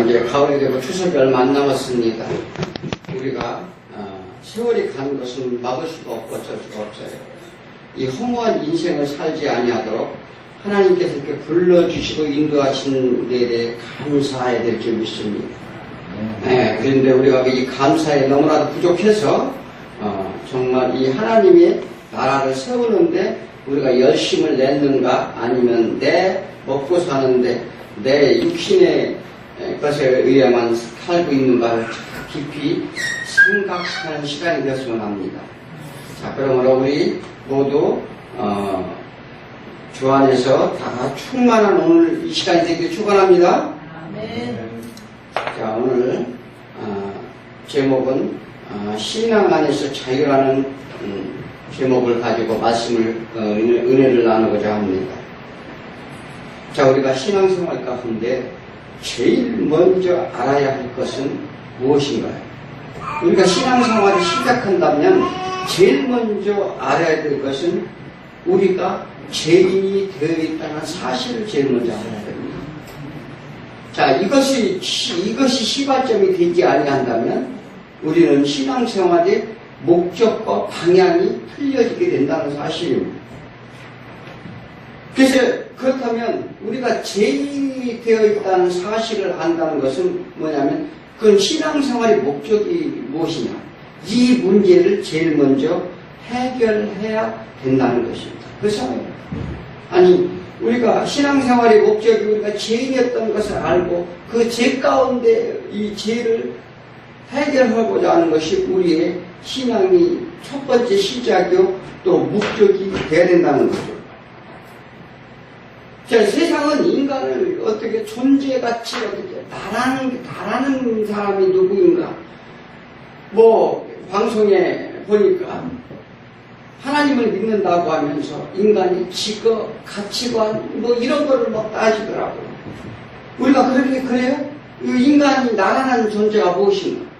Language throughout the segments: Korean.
이제 가을이 되고 추석이 얼마 안 남았습니다. 우리가 세월이 가는 것은 막을 수가 없고 어쩔 수가 없어요. 이 허무한 인생을 살지 아니하도록 하나님께서 이렇게 불러주시고 인도하신 데 대해 감사해야 될 줄 믿습니다. 그런데 우리가 이 감사에 너무나도 부족해서 정말 이 하나님의 나라를 세우는데 우리가 열심을 냈는가, 아니면 내 먹고 사는데 내 육신의 것에 의해만 살고 있는가를 깊이 생각하는 시간이 되었으면 합니다. 자, 그러므로 우리 모두 주 안에서 다 충만한 오늘 이 시간이 되길 축원합니다. 아멘. 자, 오늘 제목은 신앙 안에서 자유라는 제목을 가지고 말씀을 은혜를 나누고자 합니다. 자, 우리가 신앙생활 가운데 제일 먼저 알아야 할 것은 무엇인가요? 우리가 신앙생활을 시작한다면 제일 먼저 알아야 될 것은 우리가 죄인이 되어 있다는 사실을 제일 먼저 알아야 됩니다. 자, 이것이 시발점이 되지 아니한다면 우리는 신앙생활의 목적과 방향이 틀려지게 된다는 사실입니다. 그래서 그렇다면 우리가 죄인이 되어 있다는 사실을 안다는 것은 뭐냐면 그건 신앙생활의 목적이 무엇이냐, 이 문제를 제일 먼저 해결해야 된다는 것입니다. 그렇잖아요. 아니, 우리가 신앙생활의 목적이 우리가 죄인이었던 것을 알고 그 죄 가운데 이 죄를 해결하고자 하는 것이 우리의 신앙이 첫 번째 시작이요 또 목적이 되어야 된다는 거죠. 자, 세상은 인간을 어떻게 존재가치 어떻게 나라는 사람이 누구인가? 뭐 방송에 보니까 하나님을 믿는다고 하면서 인간의 직업, 가치관 뭐 이런 거를 막 따지더라고요. 우리가 그렇게 그래요? 인간이 나라는 존재가 무엇인가?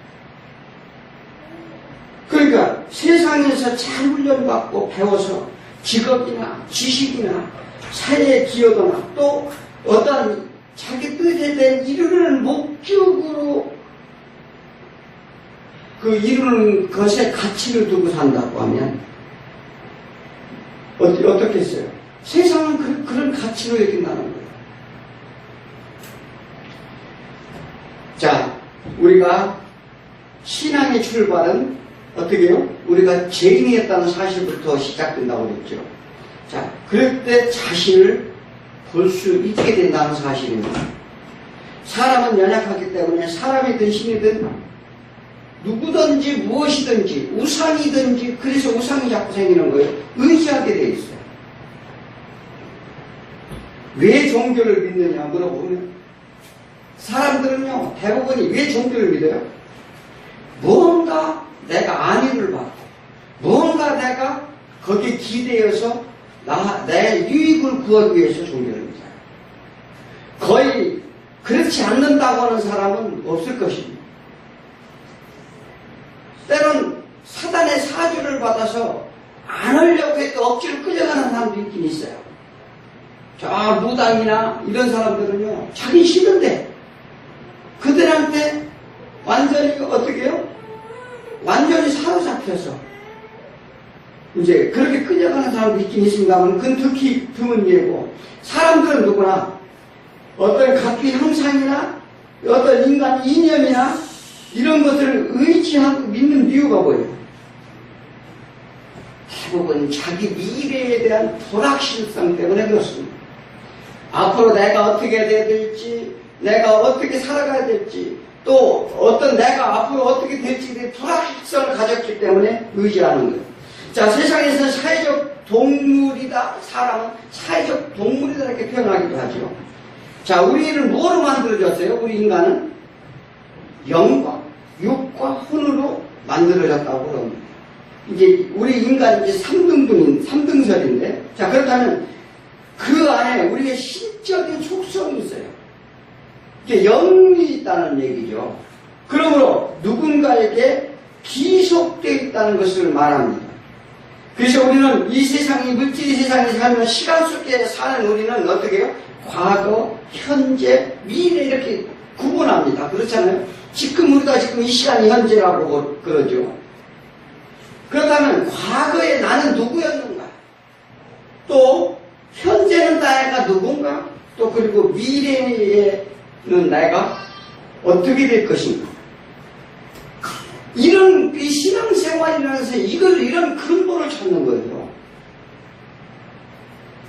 그러니까 세상에서 잘 훈련받고 배워서 직업이나 지식이나 사회에 기여도나 또 어떤 자기 뜻에 대한 이루는 목적으로 그 이루는 것에 가치를 두고 산다고 하면 어떻게 했어요? 세상은 그런 가치로 여긴다는 거예요. 자, 우리가 신앙의 출발은 어떻게 해요? 우리가 죄인이었다는 사실부터 시작된다고 그랬죠. 자, 그럴 때 자신을 볼 수 있게 된다는 사실입니다. 사람은 연약하기 때문에 사람이든 신이든 누구든지 무엇이든지 우상이든지, 그래서 우상이 자꾸 생기는 거예요. 의지하게 돼 있어요. 왜 종교를 믿느냐 물어보면 사람들은요 대부분이 왜 종교를 믿어요? 무언가 내가 안위를 받고 무언가 내가 거기에 기대어서 내 유익을 구하기 위해서 종교를 믿어요. 거의 그렇지 않는다고 하는 사람은 없을 것입니다. 때론 사단의 사주를 받아서 안 하려고 해도 억지로 끌려가는 사람도 있긴 있어요. 저 무당이나 이런 사람들은요 자기 싫은데 그들한테 완전히 어떻게 해요? 완전히 사로잡혀서 이제 그렇게 끌려가는 사람도 있긴 있습니다만 그건 특히 드문 예고, 사람들은 누구나 어떤 각기 형상이나 어떤 인간 이념이나 이런 것들을 의지하고 믿는 이유가 뭐예요? 대부분 자기 미래에 대한 불확실성 때문에 그렇습니다. 앞으로 내가 어떻게 해야 될지, 내가 어떻게 살아가야 될지, 또 어떤 내가 앞으로 어떻게 될지에 대한 불확실성을 가졌기 때문에 의지하는 거예요. 자, 세상에서 사회적 동물이다, 사람은 사회적 동물이다 이렇게 표현하기도 하죠. 자, 우리를 뭐로 만들어졌어요? 우리 인간은 영과 육과 혼으로 만들어졌다고 그럽니다. 이제 우리 인간이 이제 3등설인데, 자, 그렇다면 그 안에 우리의 신적인 속성이 있어요. 이게 영이 있다는 얘기죠. 그러므로 누군가에게 기속되어 있다는 것을 말합니다. 그래서 우리는 이 세상이 물질의 세상에 살면 시간 속에 사는 우리는 어떻게 해요? 과거, 현재, 미래 이렇게 구분합니다. 그렇잖아요? 지금 우리가 지금 이 시간이 현재라고 그러죠. 그렇다면 과거에 나는 누구였는가? 또 현재는 내가 누군가? 또 그리고 미래에는 내가 어떻게 될 것인가? 이런 이 신앙생활이라면서 이런 근본을 찾는 거예요.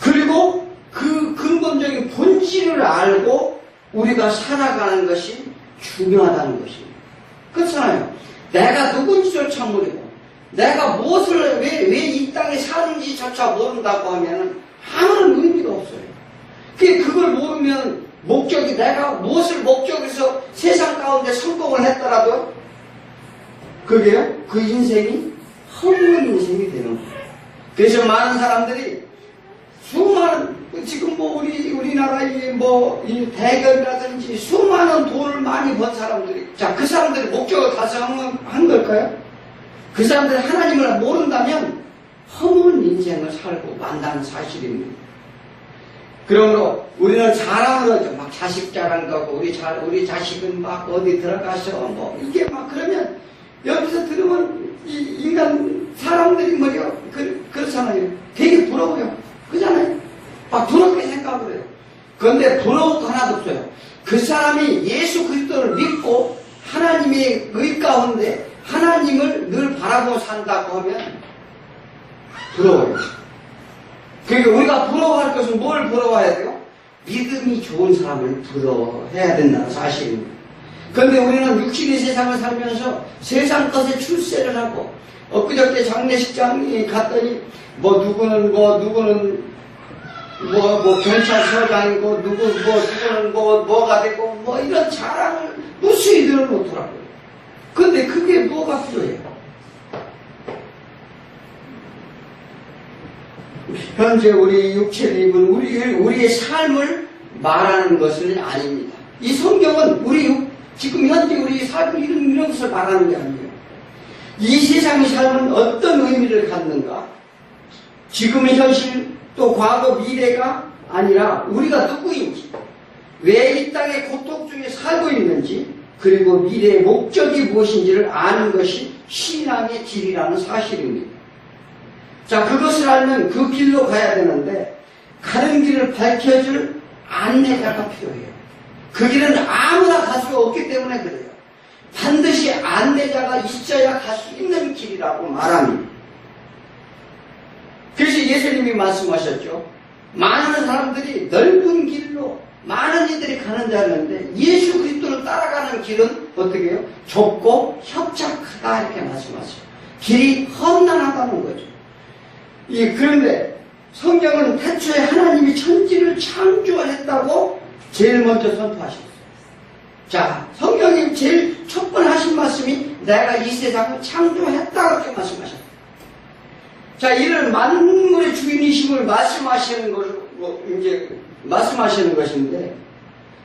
그리고 그 근본적인 본질을 알고 우리가 살아가는 것이 중요하다는 것입니다. 그렇잖아요. 내가 누군지조차 모르고 내가 무엇을 왜 이 땅에 사는지조차 모른다고 하면 아무런 의미가 없어요. 그걸 모르면 목적이 내가 무엇을 목적에서 세상 가운데 성공을 했더라도 그게요, 그 인생이 허무한 인생이 되는 거예요. 그래서 많은 사람들이 수많은 지금 우리나라의 이 대기업이라든지 수많은 돈을 많이 번 사람들이 그 사람들이 목적을 달성한 걸까요? 그 사람들이 하나님을 모른다면 허무한 인생을 살고 만다는 사실입니다. 그러므로 우리는 자랑을 하죠. 막 자식 자랑도 하고 우리 자식은 막 어디 들어가서 이게 막 그러면 여기서 들으면 이 인간 사람들이 그렇잖아요. 되게 부러워요. 그잖아요. 막 부럽게 생각을 해요. 그런데 부러울 거 하나도 없어요. 그 사람이 예수 그리스도를 믿고 하나님의 의 가운데 하나님을 늘 바라보고 산다고 하면 부러워요. 그러니까 우리가 부러워할 것은 뭘 부러워해야 돼요? 믿음이 좋은 사람을 부러워해야 된다는 사실입니다. 그런데 우리는 육신의 세상을 살면서 세상 것에 출세를 하고 엊그저께 장례식장에 갔더니 누구는 경찰서장이고 누구는 뭐가 되고 이런 자랑을 무수히 들어놓더라고요. 근데 그게 뭐가 필요해요? 현재 우리 육체를 입은 우리의 삶을 말하는 것은 아닙니다. 이 성경은 지금 현재 우리 삶을 이런 것을 말하는 게 아니에요. 이 세상의 삶은 어떤 의미를 갖는가? 지금의 현실 또 과거 미래가 아니라 우리가 누구인지, 왜 이 땅의 고통 중에 살고 있는지, 그리고 미래의 목적이 무엇인지를 아는 것이 신앙의 길이라는 사실입니다. 자, 그것을 알면 그 길로 가야 되는데 가는 길을 밝혀줄 안내자가 필요해요. 그 길은 아무나 갈 수가 없기 때문에 그래요. 반드시 안내자가 있어야 갈 수 있는 길이라고 말합니다. 그래서 예수님이 말씀하셨죠. 많은 사람들이 넓은 길로 많은 이들이 가는 줄 알았는데 예수 그리스도를 따라가는 길은 어떻게 해요? 좁고 협착하다 이렇게 말씀하세요. 길이 험난하다는 거죠. 그런데 성경은 태초에 하나님이 천지를 창조했다고 제일 먼저 선포하셨어요. 자, 성경이 제일 첫 번 하신 말씀이 내가 이 세상을 창조했다고 이렇게 말씀하셨어요. 자, 이런 만물의 주인이심을 말씀하시는 것인데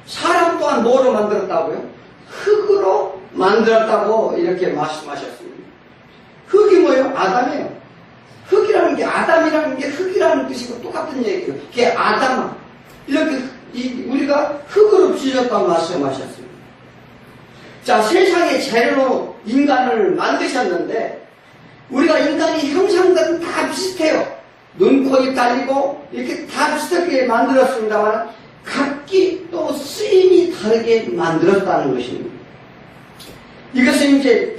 사람 또한 뭐로 만들었다고요? 흙으로 만들었다고 이렇게 말씀하셨습니다. 흙이 뭐예요? 아담이에요. 흙이라는 게 아담이라는 게 흙이라는 뜻이고 똑같은 얘기예요. 그게 아담아. 이렇게 우리가 흙으로 빚었다고 말씀하셨습니다. 자, 세상의 재료로 인간을 만드셨는데 우리가 인간의 형상들은 다 비슷해요. 눈, 코, 입 달리고 이렇게 다 비슷하게 만들었습니다만 각기 또 쓰임이 다르게 만들었다는 것입니다. 이것은 이제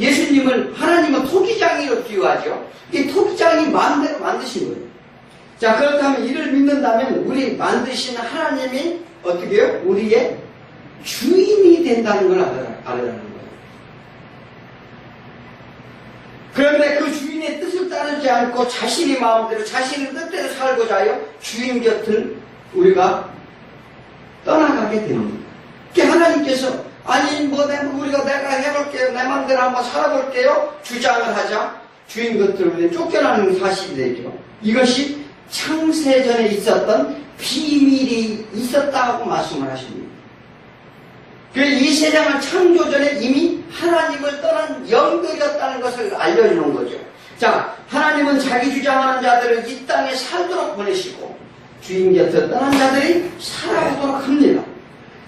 하나님은 토기장이로 비유하죠. 이 토기장이 마음대로 만드신 거예요. 자, 그렇다면 이를 믿는다면 우리 만드신 하나님이 어떻게 해요? 우리의 주인이 된다는 걸 알아라는 거예요. 그런데 그 주인의 뜻을 따르지 않고 자신의 마음대로 자신의 뜻대로 살고자 하여 주인 곁을 우리가 떠나가게 됩니다. 그러니까 하나님께서 내가 해볼게요. 내 마음대로 한번 살아볼게요. 주장을 하자. 주인 곁으로 쫓겨나는 사실이 되죠. 이것이 창세전에 있었던 비밀이 있었다고 말씀을 하십니다. 그래서 이 세상을 창조전에 이미 하나님을 떠난 영들이었다는 것을 알려주는 거죠. 자, 하나님은 자기 주장하는 자들을 이 땅에 살도록 보내시고 주인 곁을 떠난 자들이 살아오도록 합니다.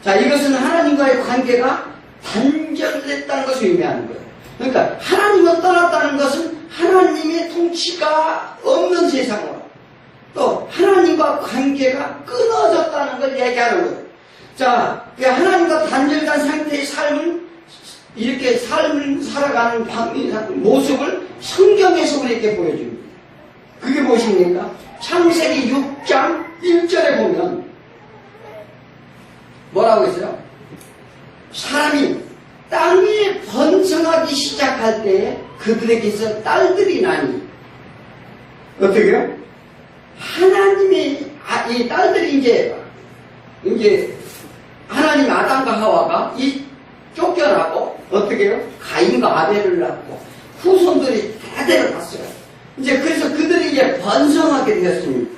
자, 이것은 하나님과의 관계가 단절됐다는 것을 의미하는 거예요. 그러니까 하나님을 떠났다는 것은 하나님의 통치가 없는 세상으로, 또 하나님과 관계가 끊어졌다는 걸 얘기하는 거예요. 자, 하나님과 단절된 상태의 삶은, 이렇게 삶을 살아가는 모습을 성경에서 우리에게 보여줍니다. 그게 무엇입니까? 창세기 6장 1절에 보면 뭐라고 했어요? 사람이 땅에 번성하기 시작할 때에 그들에게서 딸들이 나니, 어떻게요? 하나님의 이 딸들이 이제 하나님 아담과 하와가 쫓겨나고 어떻게 해요? 가인과 아벨을 낳고 후손들이 다 데려갔어요. 이제 그래서 그들이 이제 번성하게 되었습니다.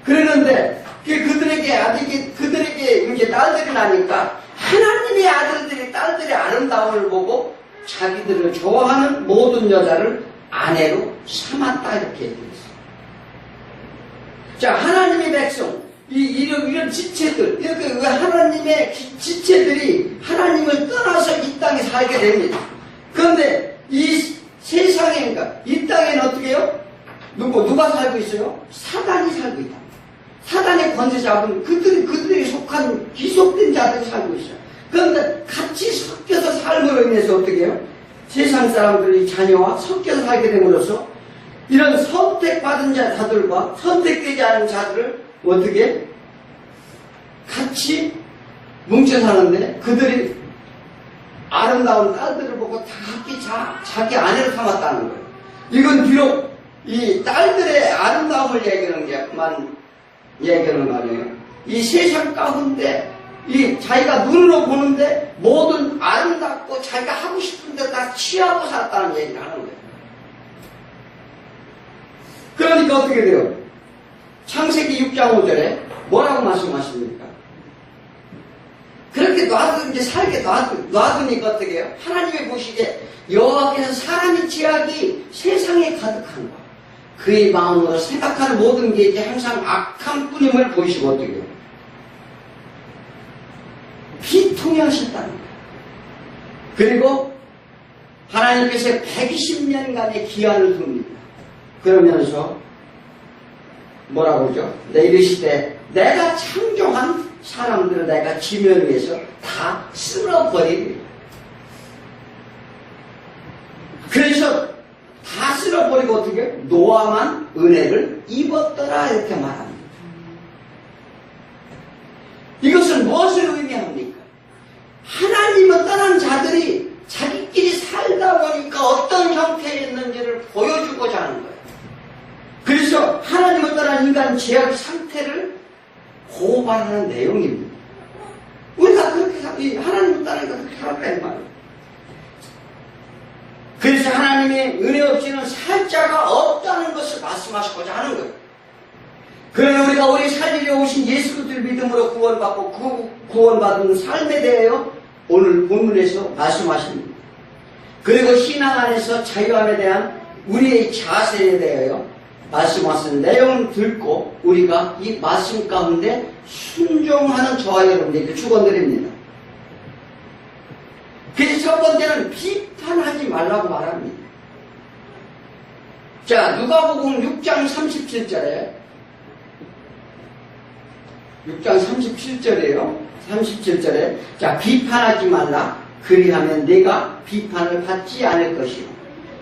그러는데 그들에게 이제 딸들이 나니까 하나님의 아들들이 딸들의 아름다움을 보고 자기들을 좋아하는 모든 여자를 아내로 삼았다, 이렇게 얘기했어요. 자, 하나님의 백성, 이런 지체들, 이렇게 하나님의 지체들이 하나님을 떠나서 이 땅에 살게 됩니다. 그런데 이 세상에, 그러니까 이 땅에는 어떻게 해요? 누가 살고 있어요? 사단이 살고 있다. 사단의 권세 잡은 그들이 속한 귀속된 자들이 살고 있어요. 그런데 같이 섞여서 삶으로 인해서 어떻게 해요? 세상 사람들이 자녀와 섞여서 살게 됨으로써 이런 선택받은 자들과 선택되지 않은 자들을 어떻게 같이 뭉쳐 사는데, 그들이 아름다운 딸들을 보고 다 각기 자기 아내를 삼았다는 거예요. 이건 비록 이 딸들의 아름다움을 얘기하는 거 아니에요. 이 세상 가운데 자기가 눈으로 보는데 모든 아름답고 자기가 하고 싶은 데 다 취하고 살았다는 얘기를 하는 거예요. 그러니까 어떻게 돼요? 창세기 6장 5절에 뭐라고 말씀하십니까? 그렇게 이제 살게 놔두니까 어떻게 해요? 하나님이 보시기에 여호와께서 사람의 죄악이 세상에 가득한 것, 그의 마음으로 생각하는 모든 게 이제 항상 악한 뿐임을 보시고 어떻게 해요? 비통해 하셨다는 거예요. 그리고 하나님께서 120년간의 기한을 둡니다. 그러면서 뭐라고 그러죠? 이르시되 내가 창조한 사람들을 내가 지면 위해서 다 쓸어버립니다. 그래서 다 쓸어버리고 어떻게 해요? 노아만 은혜를 입었더라, 이렇게 말합니다. 이것은 무엇을 의미합니까? 하나님을 떠난 자들이 자기끼리 살다 보니까 어떤 형태에 있는지를 보여주고자 하는 거예요. 그래서 하나님을 떠난 인간 죄악의 상태를 고발하는 내용입니다. 우리가 그렇게 하나님을 떠나니까 그렇게 살았다는 말이에요. 그래서 하나님의 은혜 없이는 살 자가 없다는 것을 말씀하시고자 하는 거예요. 그러나 우리가 우리 살리려 오신 예수 그리스도를 믿음으로 구원받고 그 구원받은 삶에 대하여 오늘 본문에서 말씀하십니다. 그리고 신앙 안에서 자유함에 대한 우리의 자세에 대하여 말씀하신 내용을 듣고 우리가 이 말씀 가운데 순종하는 저와 여러분들에게 축원드립니다. 그래서 첫 번째는 비판하지 말라고 말합니다. 자, 누가복음 6장 37절에 6장 37절이에요. 37절에 자, 비판하지 말라. 그리하면 내가 비판을 받지 않을 것이요.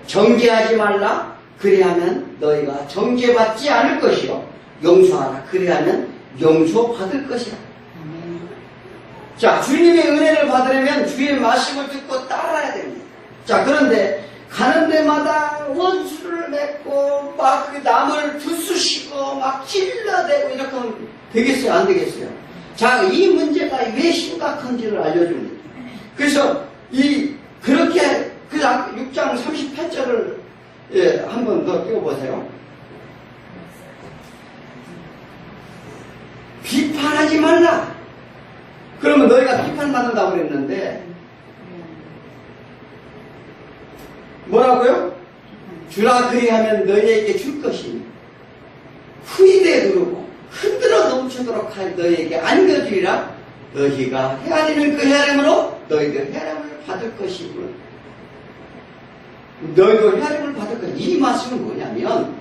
정죄하지 말라. 그리하면 너희가 정죄받지 않을 것이요. 용서하라. 그리하면 용서받을 것이라. 자, 주님의 은혜를 받으려면 주의 말씀을 듣고 따라야 됩니다. 자, 그런데 가는 데마다 원수를 맺고 막 남을 부수시고 막 찔러대고 이렇게 하면 되겠어요? 안 되겠어요? 자, 이 문제가 왜 심각한지를 알려줍니다. 그래서 그렇게 6장 38절을 한 번 더 띄워보세요. 비판하지 말라. 그러면 너희가 비판받는다고 그랬는데 뭐라고요? 주라 그리하면 너희에게 줄 것이니 후이되 두르고 흔들어 넘치도록 할 너희에게 안겨주리라. 너희가 헤아리는 그 헤아림으로 너희도 헤아림을 받을 것이고, 너희도 헤아림을 받을 것. 이 말씀은 뭐냐면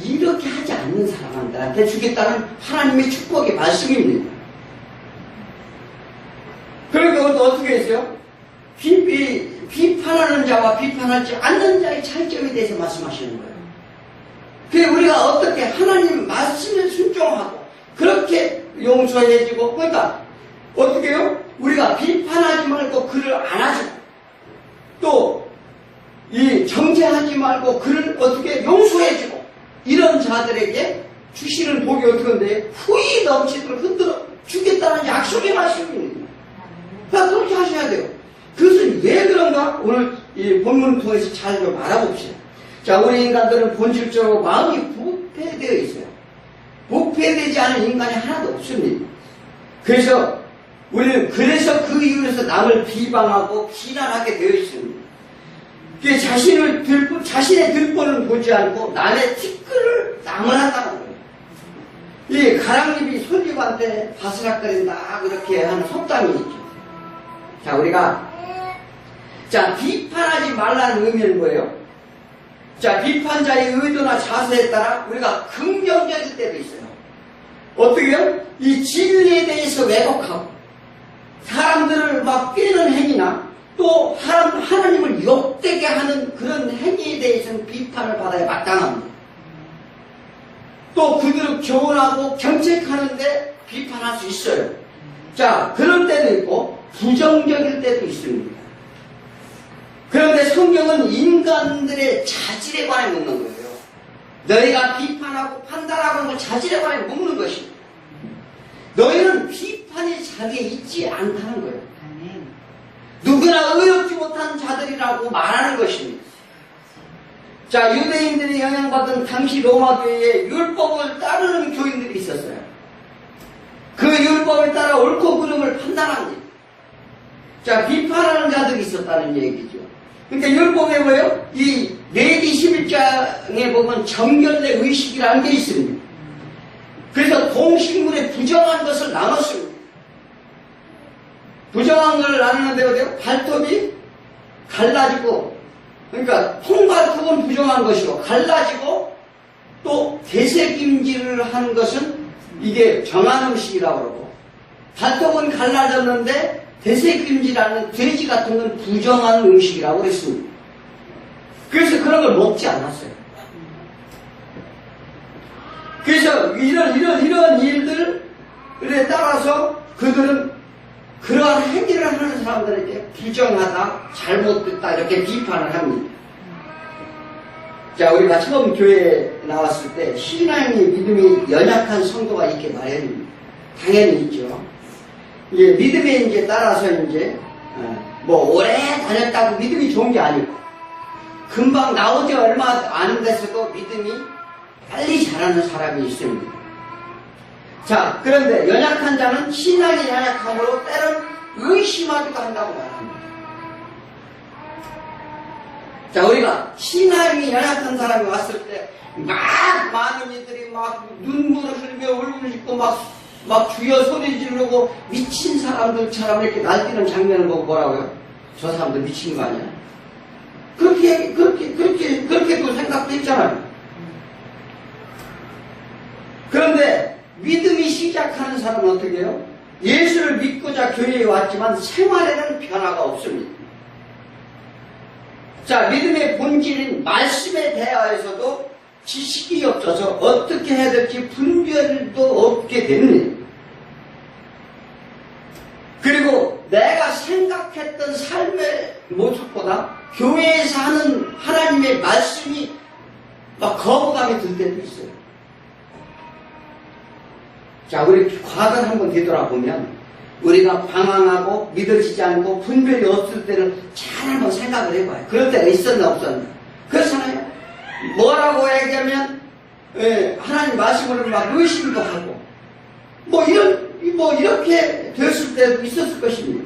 이렇게 하지 않는 사람들한테 주겠다는 하나님의 축복의 말씀입니다. 그러니까 그것도 어떻게 했어요? 비판하는 자와 비판하지 않는 자의 차이점에 대해서 말씀하시는 거예요. 그래서 우리가 어떻게 하나님 말씀에 순종하고 그렇게 용서해지고, 그러니까 어떻게 해요? 우리가 비판하지 말고 그를 안아주고, 또 이 정죄하지 말고 그를 어떻게 용서해주고, 이런 자들에게 주시는 복이 어떻게 한데 후이 넘치도록 흔들어 주겠다는 약속의 말씀입니다. 그러니까 그렇게 하셔야 돼요. 그것은 왜 그런가? 오늘 이 본문을 통해서 잘 좀 알아봅시다. 자, 우리 인간들은 본질적으로 마음이 부패되어 있어요. 부패되지 않은 인간이 하나도 없습니다. 그래서 우리는 그 이유에서 남을 비방하고 비난하게 되어 있습니다. 자신의 들보는 보지 않고 남의 티끌을 나무란다는 거예요. 이 가랑잎이 솔잎한테 바스락거린다, 그렇게 하는 속담이 있죠. 자, 우리가 비판하지 말라는 의미는 뭐예요? 자, 비판자의 의도나 자세에 따라 우리가 긍정적일 때도 있어요. 어떻게요? 이 진리에 대해서 왜곡하고 사람들을 막 깨는 행위나 또 하나님을 욕되게 하는 그런 행위에 대해서는 비판을 받아야 마땅합니다. 또 그들을 교훈하고 경책하는데 비판할 수 있어요. 자, 그럴 때도 있고 부정적일 때도 있습니다. 그런데 성경은 인간들의 자질에 관해 묻는 거예요. 너희가 비판하고 판단하고 하는 건 자질에 관해 묻는 것입니다. 너희는 비판의 자리에 있지 않다는 거예요. 누구나 의롭지 못한 자들이라고 말하는 것입니다. 자, 유대인들이 영향받은 당시 로마교회에 율법을 따르는 교인들이 있었어요. 그 율법을 따라 옳고 그름을 판단합니다. 자, 비판하는 자들이 있었다는 얘기죠. 그러니까 율법에 뭐예요? 이 레위 11장에 보면 정결례 의식이라는 게 있습니다. 그래서 동식물에 부정한 것을 나눴습니다. 부정한 것을 나누는데 어때요? 발톱이 갈라지고, 그러니까 통발톱은 부정한 것이고 갈라지고, 또 대세김질을 하는 것은 이게 정한 음식이라고 그러고, 발톱은 갈라졌는데 대세김질하는 돼지 같은 건 부정한 음식이라고 그랬습니다. 그래서 그런 걸 먹지 않았어요. 그래서 이런 일들에 따라서 그들은 그러한 행위를 하는 사람들에게 부정하다, 잘못됐다, 이렇게 비판을 합니다. 자, 우리가 처음 교회에 나왔을 때 신앙이 믿음이 연약한 성도가 있게 마련입니다. 당연히 있죠. 이제 믿음에 이제 따라서 이제 오래 다녔다고 믿음이 좋은 게 아니고, 금방 나오지 얼마 안 됐어도 믿음이 빨리 자라는 사람이 있습니다. 자, 그런데 연약한 자는 신앙의 연약함으로 때론 의심하기도 한다고 말합니다. 자, 우리가 신앙이 연약한 사람이 왔을 때 많은 이들이 막 눈물을 흘리며 울부짖고 막 주여 소리 지르고 미친 사람들처럼 이렇게 날뛰는 장면을 보고 뭐라고요? 저 사람들 미친 거 아니야? 그렇게도 생각도 했잖아요. 그런데 믿음이 시작하는 사람은 어떻게 해요? 예수를 믿고자 교회에 왔지만 생활에는 변화가 없습니다. 자, 믿음의 본질인 말씀에 대하여서도 지식이 없어서 어떻게 해야 될지 분별도 없게 됩니다. 그리고 내가 생각했던 삶의 모습보다 교회에서 하는 하나님의 말씀이 막 거부감이 들 때도 있어요. 자, 우리 과거를 한번 되돌아보면 우리가 방황하고 믿어지지 않고 분별이 없을 때는 잘 한번 생각을 해봐요. 그럴 때가 있었나 없었나. 그렇잖아요. 뭐라고 얘기하면 하나님 말씀을 막 의심도 하고 이렇게 됐을 때도 있었을 것입니다.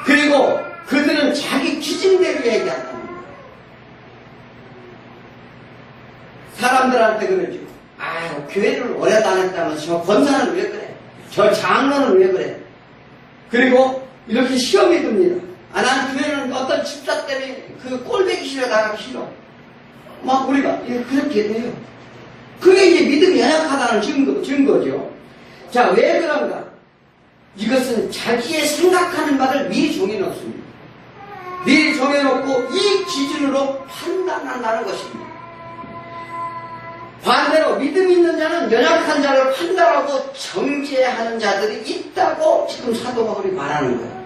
그리고 그들은 자기 기준대로 얘기한다는 거예요. 사람들한테 그러죠. 교회를 오래 다녔다면서 권사는 왜 그래? 저 장로는 왜 그래? 그리고 이렇게 시험이 듭니다. 난 교회는 어떤 집사 때문에 그 꼴배기 싫어, 나가기 싫어. 막 우리가 그렇게 돼요. 그게 이제 믿음이 연약하다는 증거죠. 자, 왜 그런가? 이것은 자기의 생각하는 바를 미리 정해놓습니다. 미리 정해놓고 이 기준으로 판단한다는 것입니다. 반대로 믿음 있는 자는 연약한 자를 판단하고 정죄하는 자들이 있다고 지금 사도 바울이 말하는 거예요.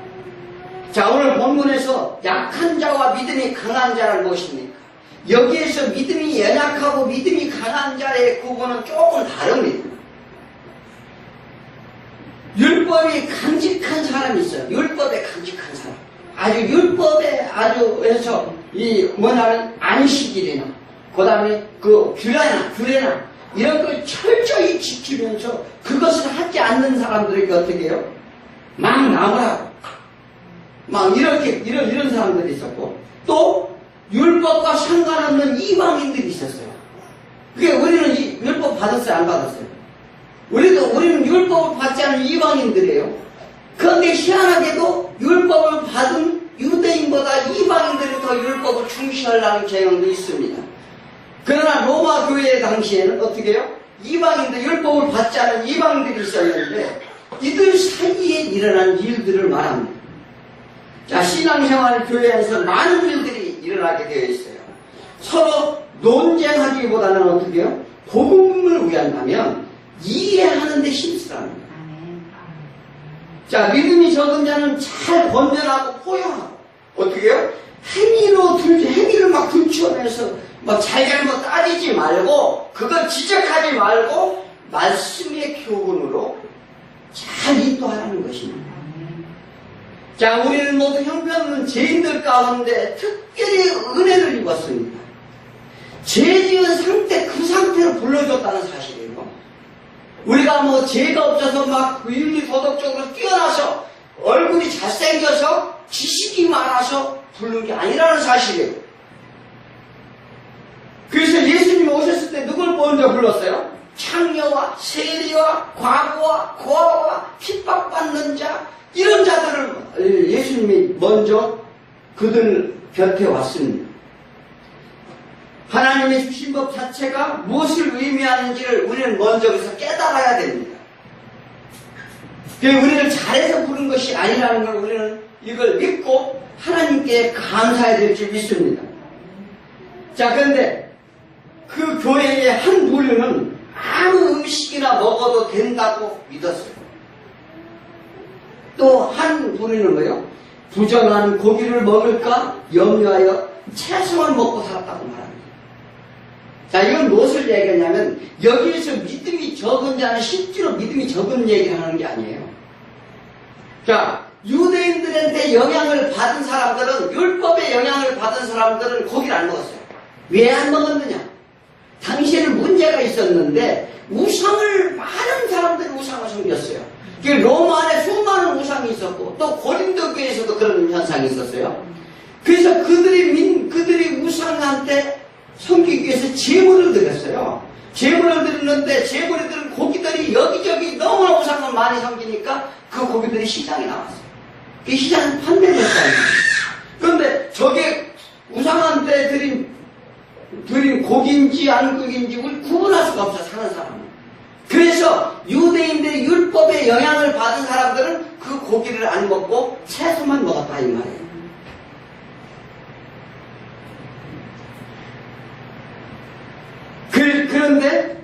자, 오늘 본문에서 약한 자와 믿음이 강한 자는 무엇입니까? 여기에서 믿음이 연약하고 믿음이 강한 자의 구분은 조금 다릅니다. 율법이 간직한 사람이 있어요. 율법에 간직한 사람. 아주 율법에 아주 해서 뭐냐면 안식일이나 그 다음에 그 규례나 이런 걸 철저히 지키면서 그것을 하지 않는 사람들에게 어떻게 해요? 막 나무라고 막 이런 사람들이 있었고, 또 율법과 상관없는 이방인들이 있었어요. 그게 우리는 이 율법 받았어요, 안 받았어요? 우리는 율법을 받지 않은 이방인들이에요. 그런데 희한하게도 율법을 받은 유대인보다 이방인들이 더 율법을 중시하려는 경향도 있습니다. 그러나 로마 교회 당시에는 어떻게 해요? 이방인들, 율법을 받지 않은 이방인들이 있었는데 이들 사이에 일어난 일들을 말합니다. 자, 신앙생활 교회에서 많은 일들이 일어나게 되어 있어요. 서로 논쟁하기보다는 어떻게 해요? 복음을 위한다면 이해하는 데 힘쓰랍니다. 자, 믿음이 적은 자는 잘 권면하고 포용하고 어떻게 해요? 행위를 막 들추어내서 막 잘잘못 따지지 말고 그걸 지적하지 말고 말씀의 교훈으로 잘 인도하라는 것입니다. 자, 우리는 모두 형편없는 죄인들 가운데 특별히 은혜를 입었습니다. 죄 지은 상태, 그 상태로 불러줬다는 사실이에요. 우리가 뭐 죄가 없어서 막 윤리 도덕적으로 뛰어나서 얼굴이 잘생겨서 지식이 많아서 부른 게 아니라는 사실이에요. 그래서 예수님이 오셨을 때 누굴 먼저 불렀어요? 창녀와 세리와 과부와 고아와 핍박받는 자, 이런 자들을 예수님이 먼저 그들 곁에 왔습니다. 하나님의 주신 법 자체가 무엇을 의미하는지를 우리는 먼저 그래서 깨달아야 됩니다. 우리를 잘해서 부른 것이 아니라는 걸 우리는 이걸 믿고 하나님께 감사해야 될 줄 믿습니다. 자, 그런데 그 교회의 한 부류는 아무 음식이나 먹어도 된다고 믿었어요. 또 한 부류는 뭐예요? 부정한 고기를 먹을까 염려하여 채소만 먹고 살았다고 말합니다. 자, 이건 무엇을 얘기하냐면 여기에서 믿음이 적은 자는 실제로 믿음이 적은 얘기를 하는 게 아니에요. 자, 유대인들한테 영향을 받은 사람들은, 율법의 영향을 받은 사람들은 고기를 안 먹었어요. 왜 안 먹었느냐? 당시에는 문제가 있었는데 우상을, 많은 사람들이 우상을 섬겼어요. 로마 안에 수많은 우상이 있었고 또 고린도 교회에서도 그런 현상이 있었어요. 그래서 그들이 우상한테 섬기기 위해서 제물을 드렸어요. 제물을 드렸는데 제물들은 고기들이 여기저기 너무나 우상을 많이 섬기니까 그 고기들이 시장에 나왔어요. 그 시장은 판매됐어요. 그런데 저게 우상한테 드린 고기인지 안 고기인지 우리 구분할 수가 없어, 사는 사람은. 그래서 유대인들의 율법에 영향을 받은 사람들은 그 고기를 안 먹고 채소만 먹었다 이 말이에요. 그런데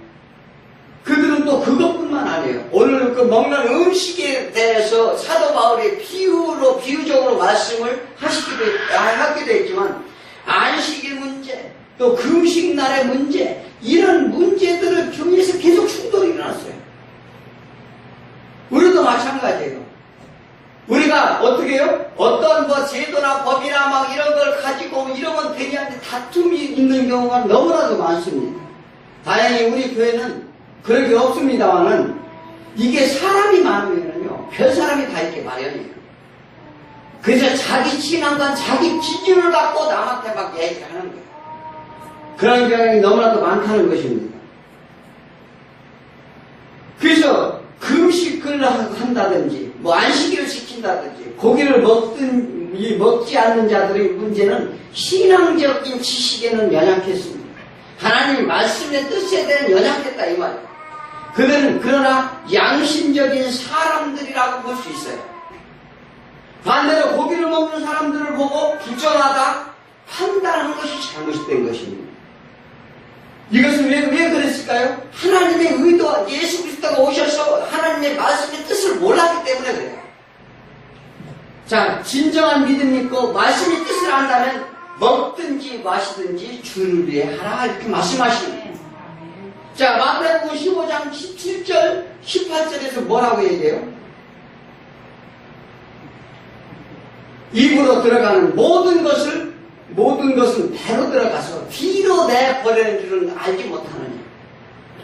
그들은 또 그것뿐만 아니에요. 오늘 그 먹는 음식에 대해서 사도 바울이 비유적으로 말씀을 하기도 했지만 안식일 문제, 또 금식날의 문제, 이런 문제들을 중에서 계속 충돌이 일어났어요. 우리도 마찬가지예요. 우리가 어떻게 해요? 어떤 뭐 제도나 법이나 막 이런 걸 가지고 이러면 되냐는데 다툼이 있는 경우가 너무나도 많습니다. 다행히 우리 교회는 그런 게 없습니다만은 이게 사람이 많으면요 별 사람이 다 있게 마련이에요. 그래서 자기 친한 자기 기준을 갖고 남한테 막 얘기하는 거예요. 그런 경향이 너무나도 많다는 것입니다. 그래서 금식 이끌을 한다든지 뭐 안식일을 지킨다든지 고기를 먹지 않는 자들의 문제는 신앙적인 지식에는 연약했습니다. 하나님 말씀의 뜻에 대한 연약했다 이 말이에요. 그들은 그러나 양심적인 사람들이라고 볼 수 있어요. 반대로 고기를 먹는 사람들을 보고 부정하다 판단하는 것이 잘못된 것입니다. 이것은 왜 그랬을까요? 하나님의 의도, 예수 그리스도가 오셔서 하나님의 말씀의 뜻을 몰랐기 때문에 그래요. 자, 진정한 믿음이 있고 말씀의 뜻을 안다면 먹든지 마시든지 주를 위해 하라 이렇게 말씀하십니다. 자, 마태복음 15장 17절, 18절에서 뭐라고 얘기해요? 입으로 들어가는 모든 것은 배로 들어가서 뒤로 내버리는 줄은 알지 못하느냐.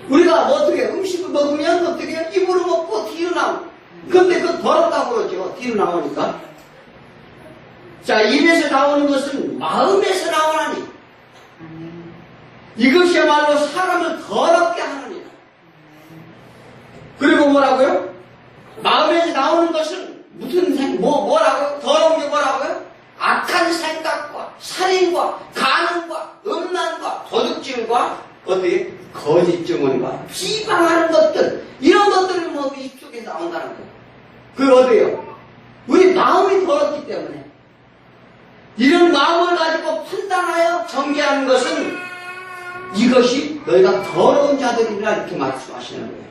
우리가 어떻게 음식을 먹으면 어떻게 입으로 먹고 뒤로 나오고, 근데 그건 더럽다고 그러죠. 뒤로 나오니까. 자, 입에서 나오는 것은 마음에서 나오나니 이것이야말로 사람을 더럽게 하느니라. 그리고 뭐라고요? 마음에서 나오는 것은 뭐라고요? 더러운 게 뭐라고요? 악한 생각과 살인과 간음과 음란과 도둑질과 어떻게 거짓 증언과 비방하는 것들, 이런 것들을 뭐 입속에 나온다는 거예요. 그게 어디예요? 우리 마음이 더럽기 때문에 이런 마음을 가지고 판단하여 정죄하는 것은 이것이 너희가 더러운 자들이라 이렇게 말씀하시는 거예요.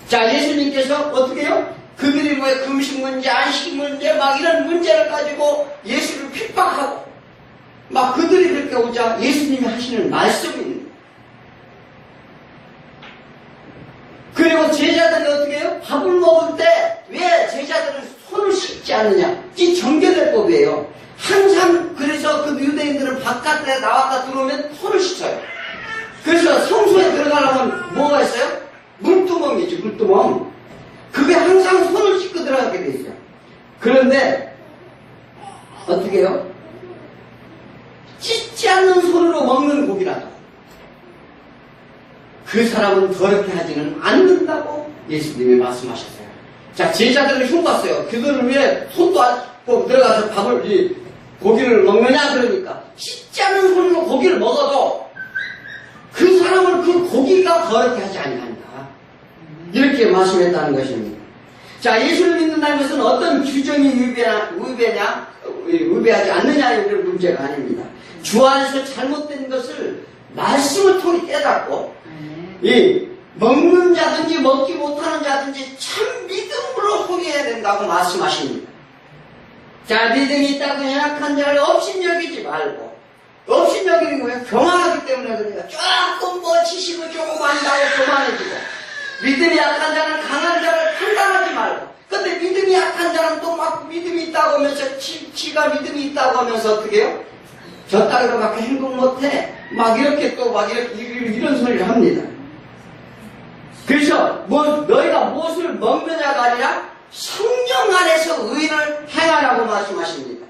자, 예수님께서 어떻게 해요? 그들이 뭐 금식 문제, 안식 문제, 막 이런 문제를 가지고 예수를 핍박하고, 막 그들이 그렇게 오자 예수님이 하시는 말씀이 있는 거예요. 그리고 제자들이 어떻게 해요? 밥을 먹을 때 왜 제자들은 손을 씻지 않느냐? 이 정결될 법이에요. 항상 그래서 그 유대인들은 바깥에 나왔다 들어오면 손을 씻어요. 그래서 성소에 들어가려면 뭐가 있어요? 물두멍이죠, 물두멍. 그게 항상 손을 씻고 들어가게 돼 있어요. 그런데 어떻게 해요? 씻지 않는 손으로 먹는 고기라도 그 사람은 더럽게 하지는 않는다고 예수님이 말씀하셨어요. 자, 제자들을 흉봤어요. 그들을 왜 손도 안 씻고 들어가서 고기를 먹느냐 그러니까 씻지 않는 손으로 고기를 먹어도 그 사람을 그 고기가 더럽게 하지 아니한다. 이렇게 말씀했다는 것입니다. 자, 예수를 믿는다는 것은 어떤 규정이 위배하지 않느냐의 그런 문제가 아닙니다. 주 안에서 잘못된 것을 말씀을 통해 깨닫고 이 먹는 자든지 먹지 못하는 자든지 참 믿음으로 소리해야 된다고 말씀하십니다. 자, 믿음이 있다고 연약한 자를 업신여기지 말고, 업신여기는 거예요. 교만하기 때문에 그러니까 조금 뭐 지식을 조금 한다고 교만해지고, 믿음이 약한 자는 강한 자를 판단하지 말고, 근데 믿음이 약한 자는 또 막 믿음이 있다고 하면서 지가 믿음이 있다고 하면서 어떻게 해요? 저 따위로밖에 행동 못해. 막 이렇게 또 막 이런 소리를 합니다. 그래서 너희가 무엇을 먹느냐가 아니라 성령 안에서 의를 행하라고 말씀하십니다.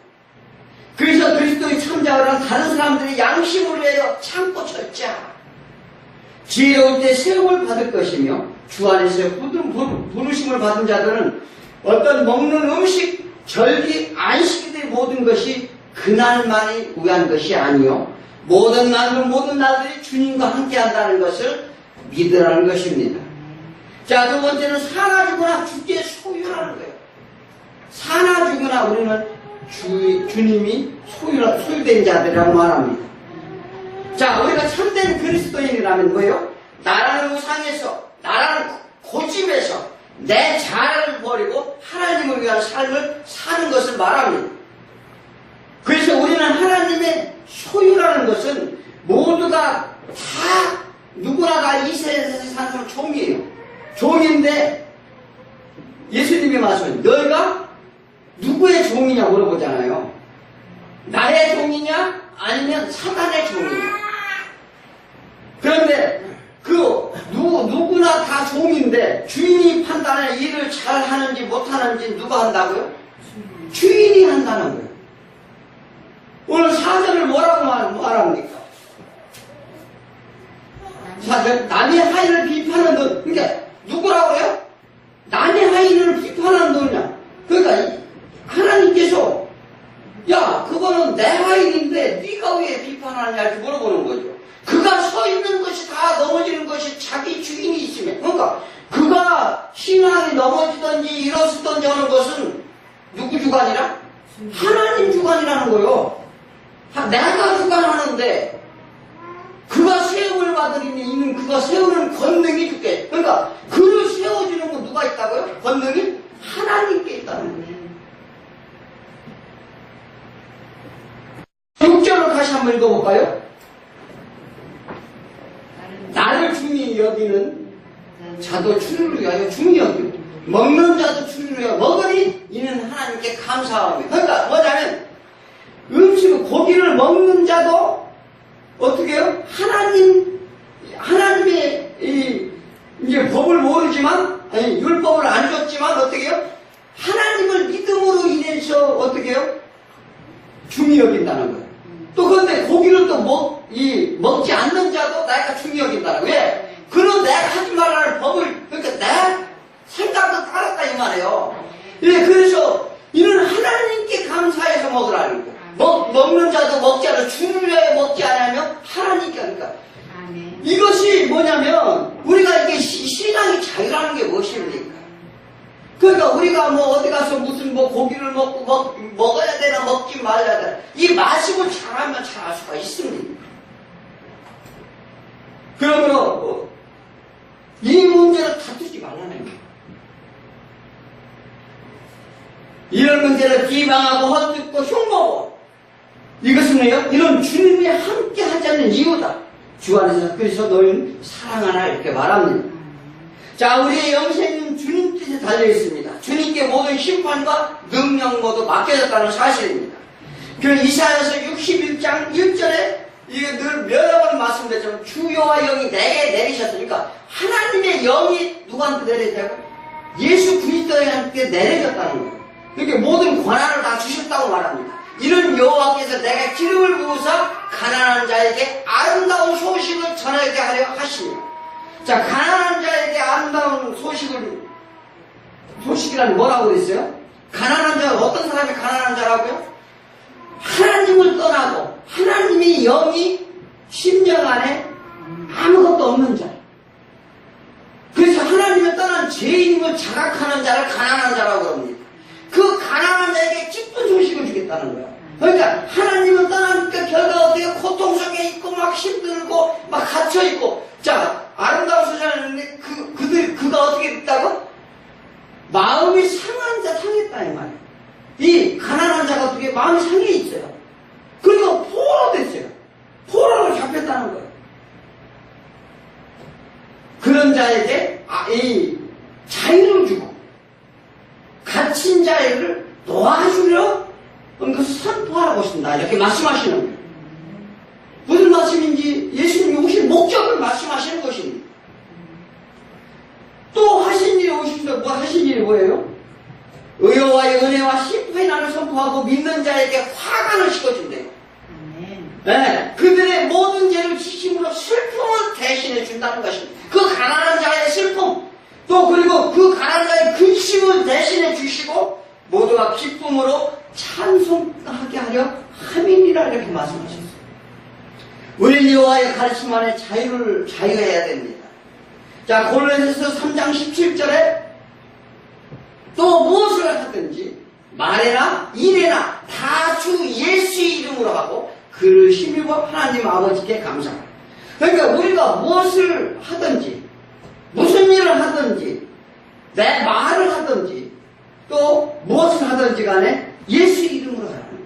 그래서 그리스도의 참자들은 다른 사람들이 양심을 위하여 참고 쳤자. 지혜로울 때 세움을 받을 것이며 주 안에서 부르심을 받은 자들은 어떤 먹는 음식, 절기, 안식일의 모든 것이 그날만이 위한 것이 아니요 모든 날들이 주님과 함께한다는 것을 믿으라는 것입니다. 자, 두 번째는 사나 죽으나 주께 소유라는 거예요. 사나 죽으나 우리는 주님이 소유된 자들이라고 말합니다. 자, 우리가 참된 그리스도인이라면 뭐예요? 나라는 우상에서, 나라는 고집에서 내 자아를 버리고 하나님을 위한 삶을 사는 것을 말합니다. 그래서 우리는 하나님의 소유라는 것은 모두가 다 누구나 다 이 세상에서 사는 사람 종이에요. 종인데 예수님이 말씀은 너희가 누구의 종이냐 물어보잖아요. 나의 종이냐 아니면 사단의 종이냐. 그런데 누구나 다 종인데 주인이 판단해 일을 잘 하는지 못하는지 누가 한다고요? 주인이 한다는 거예요. 오늘 사절을 뭐라고 말합니까? 사절, 남의 하인을 비판하는 것, 그러니까 누구라고 그래요? 남의 하인을 비판하는 거냐? 그러니까 하나님께서 야 그거는 내 하인인데 네가 왜 비판하냐 이렇게 물어보는 거죠. 그가 서 있는 것이 다 넘어지는 것이 자기 주인이 있으면, 그러니까 그가 신앙이 넘어지든지 일어서든지 하는 것은 누구 주관이라? 하나님 주관이라는 거요. 내가 주관하는데 그가 세움을 받으니 이는 그가 세우는 권능이 주께. 그러니까 그를 세워주는 건 누가 있다고요? 권능이 하나님께 있다는 거예요. 6절을 다시 한번 읽어볼까요? 나를 중히 여기는 자도 주를 위하여 중히 여기고 먹는 자도 주를 위하여 먹으니 이는 하나님께 감사하며. 그러니까 뭐냐면 음식을 고기를 먹는 자도 어떻게 해요? 하나님의 이제 법을 모르지만 율법을 안 줬지만 어떻게 해요? 하나님을 믿음으로 인해서 어떻게 해요? 중히 여긴다는 거예요. 또 그런데 고기를 또 먹지 않는 자도 내가 중히 여긴다는 거예요. 왜? 그는 내가 하지 말라는 법을, 그러니까 내 생각을 따랐다 이 말이에요. 예, 그래서 이는 하나님께 감사해서 먹으라는 거예요. 먹는 자도 먹지 않아 주를 위하여 먹지 않으면 하나님께 하니까. 이것이 뭐냐면 우리가 이게 신앙이 자유라는 게 무엇입니까? 그러니까 우리가 뭐 어디 가서 무슨 뭐 고기를 먹어야 되나 먹지 말아야 되나 이 마시고 잘하면 잘할 수가 있습니다. 그러므로 이 문제를 다투지 말라는 거예요. 이런 문제를 비방하고 헛듣고 흉보고 이것은요 이런 주님이 함께 하지 않는 이유다. 주 안에서 그래서 너희는 사랑하라 이렇게 말합니다. 자, 우리의 영생은 주님 뜻에 달려 있습니다. 주님께 모든 심판과 능력 모두 맡겨졌다는 사실입니다. 그 이사야서 61장 1절에 이게 늘 여러 번 말씀드렸지만 주 여호와 영이 내게 내리셨으니까 하나님의 영이 누구한테 내려졌다고? 예수 그리스도한테 내려졌다는 거예요. 그러니까 모든 권한을 다 주셨다고 말합니다. 이런 여호와께서 내가 기름을 부으사 가난한 자에게 아름다운 소식을 전하게 하려 하십니다. 자, 가난한 자에게 아름다운 소식이란 뭐라고 그랬어요? 가난한 자, 어떤 사람이 가난한 자라고요? 하나님을 떠나고 하나님의 영이 심령 안에 아무것도 없는 자. 그래서 하나님을 떠난 죄인임을 자각하는 자를 가난한 자라고 합니다. 그 가난한 자에게 기쁜 소식을 주겠다는 거야. 그러니까 하나님을 떠나니까 결과 어떻게 고통 속에 있고 막 힘들고 막 갇혀 있고. 자, 아름다운 소식하는데 그가 어떻게 됐다고? 마음이 상했다 이 말이에요. 이 가난한 자가 어떻게 마음이 상해 있어요. 그리고 포로 됐어요. 포로로 잡혔다는 거예요. 그런 자에게 이 자유를 주고 갇힌 자를 놓아주려 그것을 선포하라고 싶다 이렇게 말씀하시는 거예요. 무슨 말씀인지 예수님이 오신 목적을 말씀하시는 것입니다. 또 하신 일이 오시면서 뭐 하신 일이 뭐예요? 의와 은혜와 심판의 날을 선포하고 믿는 자에게 화관을 씌워준대요. 네, 그들의 모든 죄를 지심으로 슬픔을 대신해 준다는 것입니다. 그 가난한 자의 슬픔, 또 그리고 그 가난한 자의 근심을 대신해 주시고 모두가 기쁨으로 찬송하게 하려 함이니라 이렇게 말씀하셨어요. 우리 여호와의 가르침 안에 자유해야 됩니다. 자, 골로새서 3장 17절에 또 무엇을 하든지 말이나 일이나 다 주 예수의 이름으로 하고 그를 힘입어 하나님 아버지께 감사하라. 그러니까 우리가 무엇을 하든지 무슨 일을 하든지 내 말을 하든지 또 무엇을 하든지 간에 예수 이름으로 하라는 거예요.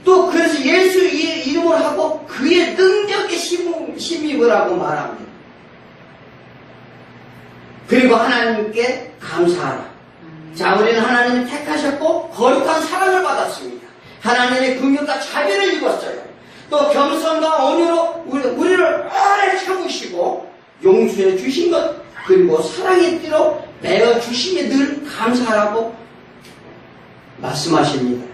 또 그래서 예수 이름으로 하고 그의 능력에 힘입을 하고 말합니다. 그리고 하나님께 감사하라. 자, 우리는 하나님이 택하셨고 거룩한 사랑을 받았습니다. 하나님의 긍휼과 자비를 입었어요. 또 겸손과 온유로 우리를 오래 참으시고 용서해 주신 것 그리고 사랑의 띠로 내어 주심에 늘 감사하라고 말씀하십니다.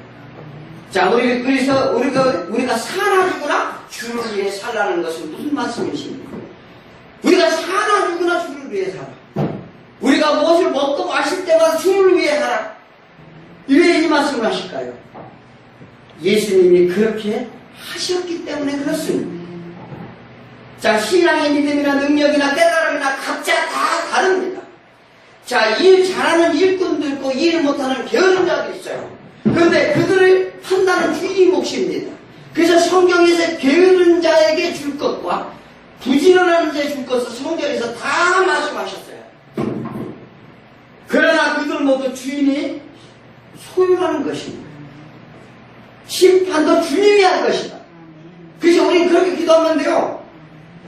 자, 그래서 우리가 살아주거나 주를 위해 살라는 것은 무슨 말씀이십니까? 우리가 살아주거나 주를 위해 살아. 우리가 우리가 무엇을 먹고 마실 때마다 주를 위해 하라. 왜 이 말씀을 하실까요? 예수님이 그렇게 하셨기 때문에 그렇습니다. 자, 신앙의 믿음이나 능력이나 깨달음이나 각자 다 다릅니다. 자, 일 잘하는 일꾼도 있고 일 못하는 게으른 자도 있어요. 그런데 그들을 판단은 주의 몫입니다. 그래서 성경에서 게으른 자에게 줄 것과 부지런한 자에게 줄 것을 성경에서 다 말씀하셨어요. 그러나 그들 모두 주인이 소유하는 것입니다. 심판도 주님이 할 것이다. 그래서 우리는 그렇게 기도하면 돼요.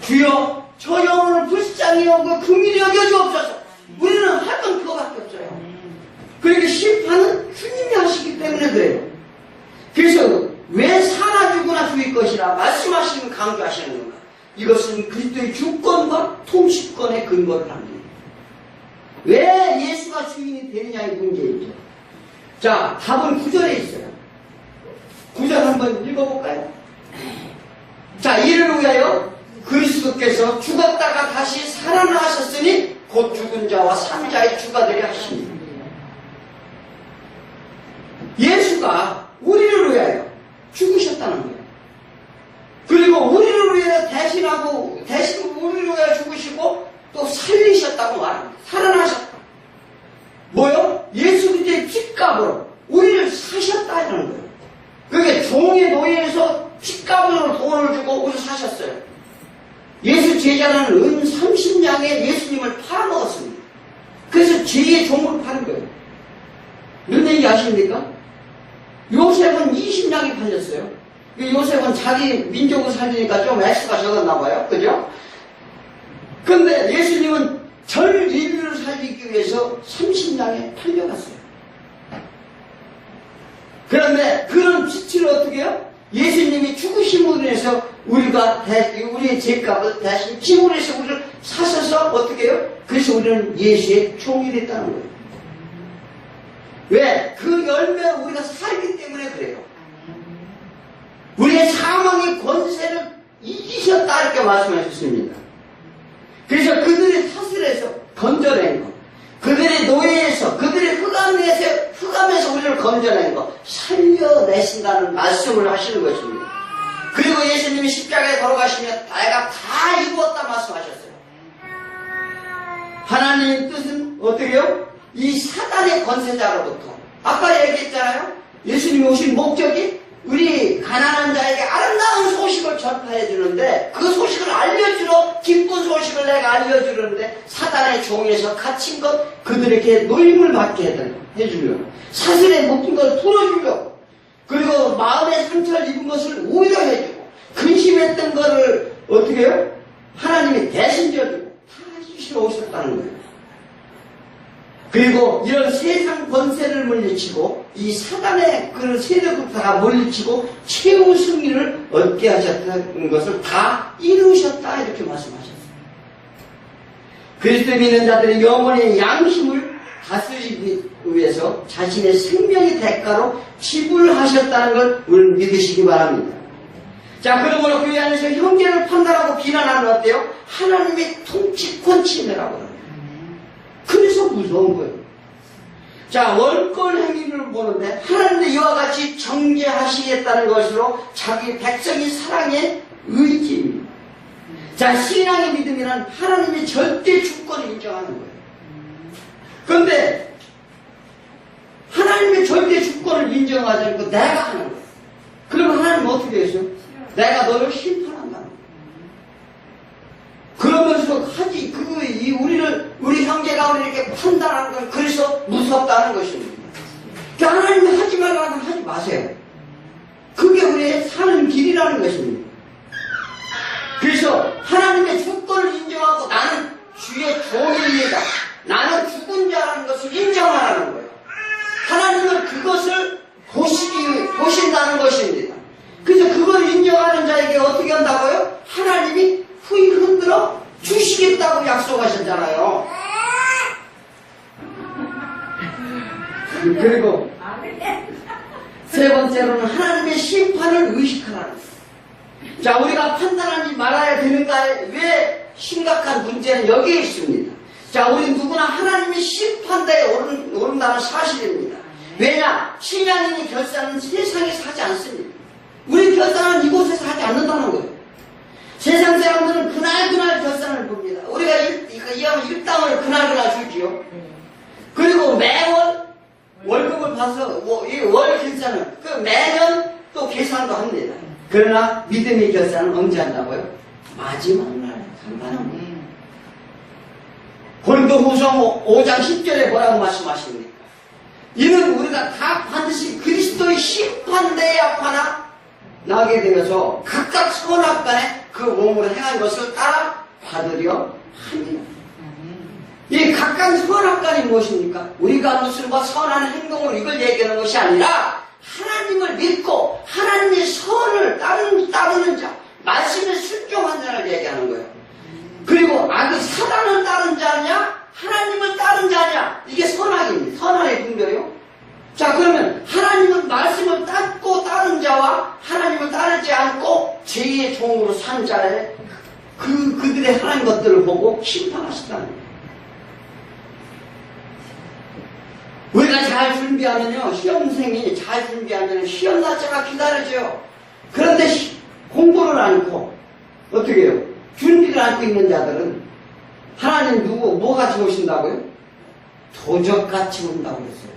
주여, 저 영혼을 불쌍히 여기고 긍휼히 여겨주옵소서. 우리는 할 건 그거밖에 없어요. 그러니까 심판은 주님이 하시기 때문에 그래요. 그래서 왜 사나 죽으나 주일 것이라 말씀하시는 강조하시는 건가? 이것은 그리스도의 주권과 통치권의 근거를 합니다. 왜 예수가 주인이 되느냐의 문제이죠. 자, 답은 9절에 있어요. 9절 한번 읽어볼까요? 자, 이를 위하여 그리스도께서 죽었다가 다시 살아나셨으니 곧 죽은 자와 산 자의 주가 되게 하십니다. 예수가 우리를 위하여 죽으셨다는 거예요. 그리고 우리를 위하여 대신 우리를 위하여 죽으시고 또 살리셨다고 말합니다. 살아나셨다. 뭐요? 예수 그리스도의 핏값으로 우리를 사셨다 이런 거예요. 그게 종의 노예에서 핏값으로 돈을 주고 우리를 사셨어요. 예수 제자는 은 30냥에 예수님을 팔아먹었습니다. 그래서 죄의 종으로 파는 거예요. 이런 얘기 아십니까? 요셉은 20냥이 팔렸어요. 요셉은 자기 민족을 살리니까 좀 액수가 적었나 봐요. 그죠? 근데 예수님은 전 인류를 살리기 위해서 30냥에 팔려갔어요. 그런데 그런 빛을 어떻게 해요? 예수님이 죽으심으로 인해서 우리의 죄값을 대신 지불 해서 우리를 사셔서 어떻게 해요? 그래서 우리는 예수의 종이 됐다는 거예요. 왜? 그 열매를 우리가 살기 때문에 그래요. 우리의 사망의 권세를 이기셨다 이렇게 말씀하셨습니다. 그래서 그들의 사슬에서 건져낸 것, 그들의 노예에서, 그들의 흑암에서 우리를 건져낸 것, 살려내신다는 말씀을 하시는 것입니다. 그리고 예수님이 십자가에 걸어가시며 내가 다 이루었다 말씀하셨어요. 하나님의 뜻은 어떻게 해요? 이 사단의 권세자로부터, 아까 얘기했잖아요. 예수님이 오신 목적이 우리 가난한 자에게 아름다운 소식을 전파해 주는데, 그 소식을 알려주러, 기쁜 소식을 내가 알려주는데 사단의 종에서 갇힌 것, 그들에게 노임을 받게 해주려고, 사슬에 묶인 걸 풀어주려고, 그리고 마음의 상처를 입은 것을 오히려 해주고, 근심했던 것을 어떻게 해요? 하나님이 대신 져주고 다 해주시러 오셨다는 거예요. 그리고 이런 세상 권세를 물리치고 이 사단의 그 세력을 다 물리치고 최후 승리를 얻게 하셨다는 것을 다 이루셨다 이렇게 말씀하셨어요. 그리스도 믿는 자들의 영혼의 양심을 다스리기 위해서 자신의 생명의 대가로 지불하셨다는 걸 우리는 믿으시기 바랍니다. 자, 그러므로 교회 안에서 형제를 판단하고 비난하면 어때요? 하나님의 통치권 침해라고 합니다. 그래서 무서운 거예요. 자, 월권 행위를 보는데 하나님의 이와 같이 정죄하시겠다는 것으로 자기 백성이 사랑의 의지입니다. 자, 신앙의 믿음이란 하나님의 절대 주권을 인정하는 거예요. 그런데 하나님의 절대 주권을 인정하지 않고 내가 하는 거예요. 그러면 하나님은 어떻게 해서 내가 너를 심판한다는 거예요. 그러면서 하지, 우리 형제가 우리 이렇게 판단하는 건 그래서 무섭다는 것입니다. 그러니까 하나님이 하지 말라고 하면 하지 마세요. 그게 우리의 사는 길이라는 것입니다. 그래서 하나님의 주권을 인정하고 나는 주의 종입니다. 나는 죽은 자라는 것을 인정하라는 거예요. 하나님은 그것을 보신다는 것입니다. 그래서 그걸 인정하는 자에게 어떻게 한다고요? 하나님이 후히 흔들어 주시겠다고 약속하셨잖아요. 그리고 세 번째로는 하나님의 심판을 의식하라는 거예요. 자, 우리가 판단하지 말아야 되는가에 왜 심각한 문제는 여기에 있습니다. 자, 우리 누구나 하나님의 심판대에 오른다는 사실입니다. 왜냐? 신앙인이 결산은 세상에 사지 않습니다. 우리 결산은 이곳에서 하지 않는다는 거예요. 세상 사람들은 그날 결산을 봅니다. 우리가 이하면 일당을 그날 주지요. 그리고 매월 월급을 봐서 이 월 결산을 매년 또 계산도 합니다. 그러나 믿음의 결산은 언제 한다고요? 마지막 날에 한다는 거예요. 고린도후서 5장 10절에 뭐라고 말씀하십니까? 이는 우리가 다 반드시 그리스도의 심판대에 앞하나 나게 되어서 각각 선악간에 그 몸으로 행한 것을 따라 받으려 합니다. 이 각각 선악간이 무엇입니까? 우리가 무슨 선한 행동으로 이걸 얘기하는 것이 아니라 하나님을 믿고 하나님의 선을 따르는 자, 말씀에 순종한 자를 얘기하는 거예요. 그리고 사단을 따른 자냐 하나님을 따른 자냐, 이게 선악입니다. 선악의 분별이요. 자, 그러면 하나님의 말씀을 따고 따른 자와 하나님을 따르지 않고 제2의 종으로 산 자의 그들의 하나님 것들을 보고 심판하신다는 거예요. 우리가 잘 준비하면요, 시험생이 잘 준비하면 시험 날짜가 기다려져요. 그런데 공부를 않고 어떻게 해요? 준비를 않고 있는 자들은 하나님 뭐같이 오신다고요? 도적같이 온다고 그랬어요.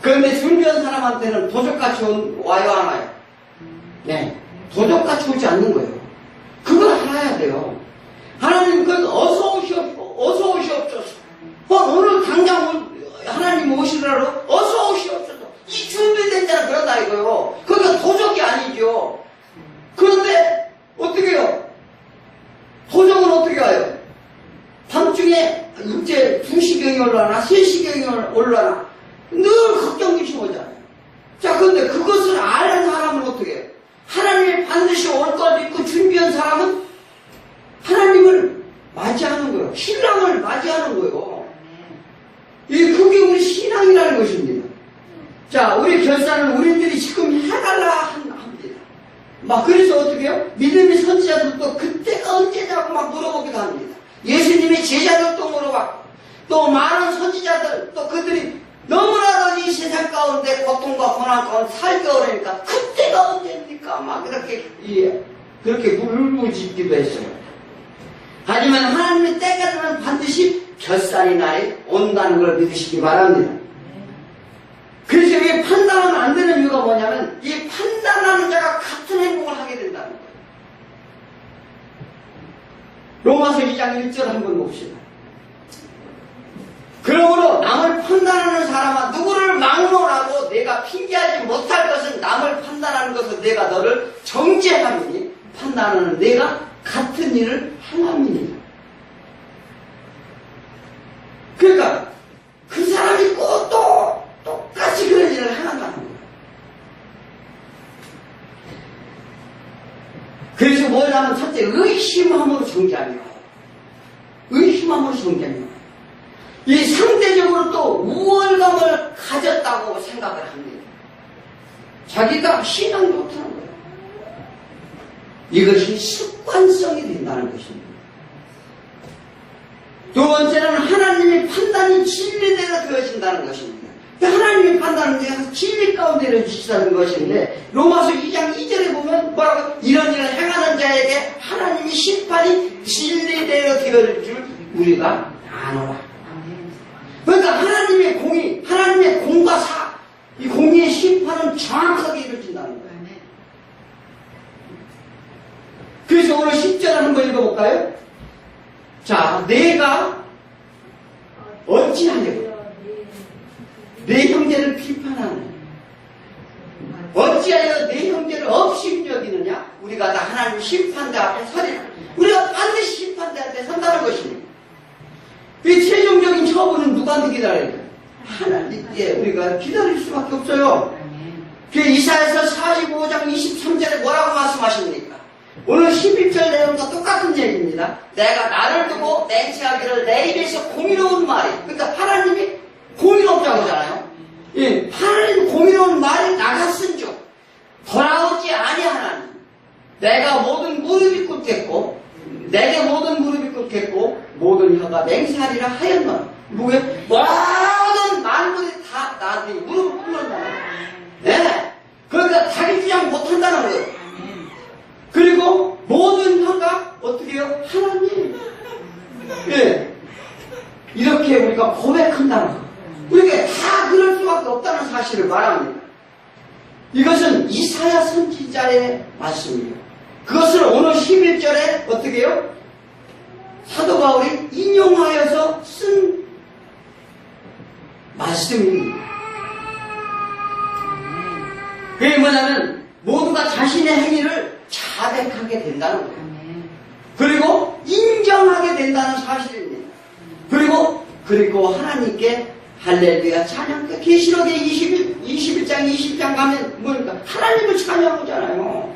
그런데 준비한 사람한테는 도적같이 와요, 안 와요? 네, 도적같이 오지 않는 거예요. 그걸 알아야 돼요. 하나님 어서 오시옵소서. 오늘 당장 하나님 오시라로 어서 오시옵소서. 이 준비된 자는 그런다 이거요. 그러니까 도적이 아니죠. 그런데 어떻게 해요? 도적은 어떻게 가요? 밤중에 이제 2시경이 올라나 3시경이 올라나 늘 걱정기시 오잖아요. 자, 그런데 그것을 아는 사람은 어떻게 해요? 하나님이 반드시 올 걸 믿고 준비한 사람은 하나님을 맞이하는 거예요. 신랑을 맞이하는 거예요. 그게 우리 신앙이라는 것입니다. 자, 우리 결산을 우리들이 지금 해달라 합니다. 그래서 어떻게 해요? 믿음의 선지자들도 그때가 언제냐고 물어보기도 합니다. 예수님의 제자들도 물어봤고, 또 많은 선지자들, 또 그들이 너무나도 이 세상 가운데 고통과 고난 가운데 살기 어려우니까 그때가 언제입니까? 그렇게 울부짖기도 했어요. 하지만 하나님의 때가 되면 반드시 결산의 날이 온다는 걸 믿으시기 바랍니다. 그래서 이 판단은 안 되는 이유가 뭐냐면 이 판단하는 자가 같은 행동을 하게 된다는 거예요. 로마서 2장 1절 한번 봅시다. 그러므로 남을 판단하는 사람아 누구를 막론하고 내가 핑계하지 못할 것은 남을 판단하는 것은 내가 너를 정죄하리니 판단하는 내가 같은 일을 행함이니라. 그러니까 그 사람이 꼭 똑같이 그런 일을 행한다는 거예요. 그래서 뭐냐면 첫째 의심함으로 정죄하며 의심함으로 정죄하며 이 상대적으로 또 우월감을 가졌다고 생각을 합니다. 자기가 신앙 못하는 거예요. 이것이 습관성이 된다는 것입니다. 두 번째는 하나님의 판단이 진리대로 되어진다는 것입니다. 하나님의 판단은 진리 가운데 이루어지시다는 것인데 로마서 2장 2절에 보면 뭐라고? 이런 일을 행하는 자에게 하나님의 심판이 진리대로 되어질 줄 우리가 아노라. 그러니까 하나님의 공의, 하나님의 공과 사, 이 공의의 심판은 정확하게 이루어진다는 거예요. 그래서 오늘 10절 한번 읽어볼까요? 자, 내가 어찌하냐고 내 형제를 비판하느냐 어찌하여 내 형제를 없이 여기느냐 우리가 다 하나님 심판대 앞에 서리라. 우리가 반드시 심판대 앞에 선다는 것입니다. 이 최종적인 처분은 누구한테 기다려야 돼요? 하나님께 우리가 기다릴 수밖에 없어요. 그 이사야서 45장 23절에 뭐라고 말씀하십니까? 오늘 11절 내용과 똑같은 얘기입니다. 내가 나를 두고 맹세하기를 내 입에서 공의로운 말이, 그러니까 하나님이 공의롭다고 하잖아요. 예, 하나님 공의로운 말이 나갔은즉 돌아오지 아니하나니 내가 모든 무릎이 꿇겠고 내게 모든 무릎이 꿇겠고 모든 모든 혀가 맹세하리라 하였노라. 뭐게? 모든 만물이 다 나한테 무릎을 꿇는다. 네. 그러니까 자기 주장 못한다는 거예요. 그리고 모든 혀가 어떻게 해요? 하나님. 예. 이렇게 우리가 고백한다는 거예요. 우리가 다 그럴 수밖에 없다는 사실을 말합니다. 이것은 이사야 선지자의 말씀이에요. 그것을 오늘 11절에 어떻게 해요? 사도 바울이 인용하여서 쓴 말씀입니다. 그게 뭐냐면 모두가 자신의 행위를 자백하게 된다는 거예요. 그리고 인정하게 된다는 사실입니다. 그리고 하나님께 할렐루야 찬양. 계시록의 21장 20장 가면 뭐니까 하나님을 찬양하잖아요.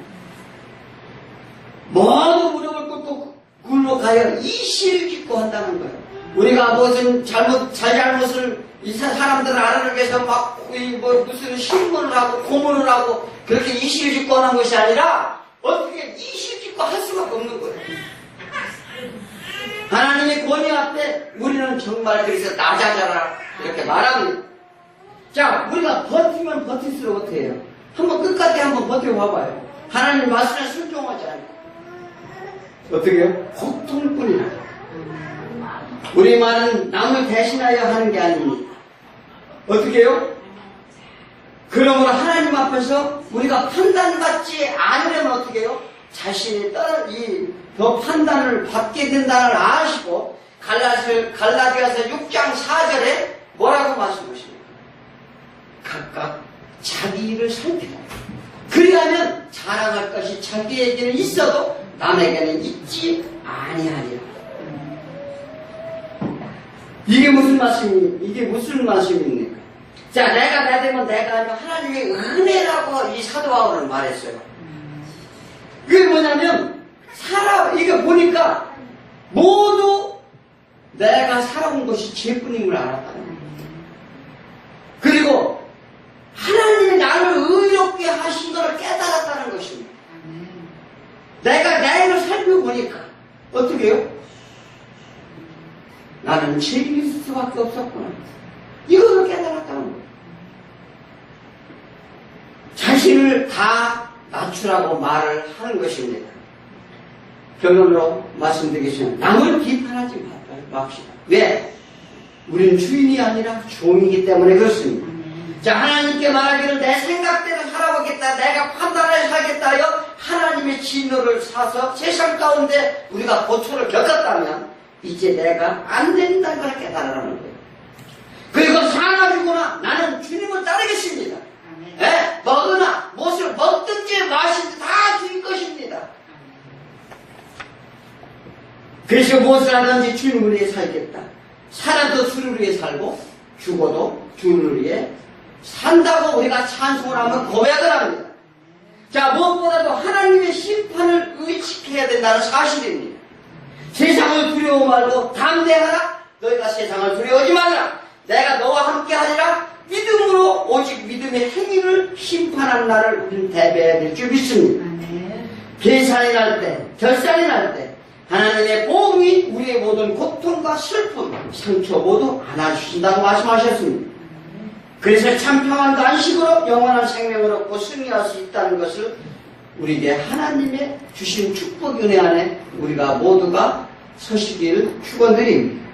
모두 무릎을 꿇고 굴복하여 이 시를 짓고 한다는 거예요. 우리가 무슨 잘잘못을 이 사람들을 알아내기 위해서 막 무슨 신문을 하고 고문을 하고 그렇게 이 시를 짓고 하는 것이 아니라 어떻게 이 시를 짓고 할 수밖에 없는 거예요. 하나님의 권위 앞에 우리는 정말 그래서 낮아져라 이렇게 말합니다. 자, 우리가 버티면 버틸수록 어떻게 해요? 한번 끝까지 한번 버텨봐봐요. 하나님 말씀에 순종하지 않고 어떻게 해요? 고통뿐이라. 우리 말은 남을 대신하여 하는 게 아닙니다. 어떻게 해요? 그러므로 하나님 앞에서 우리가 판단받지 않으려면 어떻게 해요? 자신이 더 판단을 받게 된다는 걸 아시고 갈라디아서 6장 4절에 뭐라고 말씀하십니까? 각각 자기 일을 살피라. 그리하면 자랑할 것이 자기에게는 있어도 남에게는 있지 아니하리라. 이게 무슨 말씀입니까? 자, 내가 되면 내가 하면 하나님의 은혜라고 이 사도 바울은 말했어요. 그게 뭐냐면 이게 보니까 모두 내가 살아온 것이 죄뿐임을 알았다는 거예요. 그리고 하나님이 나를 의롭게 하신 것을 깨달았다는 것입니다. 내가 나를 살펴보니까 어떻게 해요? 나는 죄인일 수밖에 없었구나. 이거를 깨달았다는 거예요. 자신을 다 낮추라고 말을 하는 것입니다. 결론으로 말씀드리겠습니다. 남을 비판하지 맙시다. 왜? 우리는 주인이 아니라 종이기 때문에 그렇습니다. 자, 하나님께 말하기를 내 생각대로 살아보겠다. 내가 판단을 살겠다 하여 하나님의 진노를 사서 세상 가운데 우리가 고초를 겪었다면 이제 내가 안 된다는 걸 깨달으라는 거예요. 그리고 사나지구나 나는 주님을 따르겠습니다. 예? 먹으나 무엇을 먹든지 마시든지 다 주인 것입니다. 그래서 무엇을 하든지 주님을 위해 살겠다. 살아도 주를 위해 살고 죽어도 주를 위해 산다고 우리가 찬송을 하면 고백을 합니다. 자, 무엇보다도 하나님의 심판을 의식해야 된다는 사실입니다. 세상을 두려워 말고 담대하라. 너희가 세상을 두려워하지 말라. 내가 너와 함께 하리라. 믿음으로 오직 믿음의 행위를 심판한 날을 우리는 대비해야 될 줄 믿습니다. 계산이 날 때, 결산이 날 때 하나님의 보응이 우리의 모든 고통과 슬픔, 상처 모두 안아주신다고 말씀하셨습니다. 그래서 참 평안도 안식으로 영원한 생명을 얻고 승리할 수 있다는 것을 우리에게 하나님의 주신 축복 은혜 안에 우리가 모두가 서시기를 축원드립니다.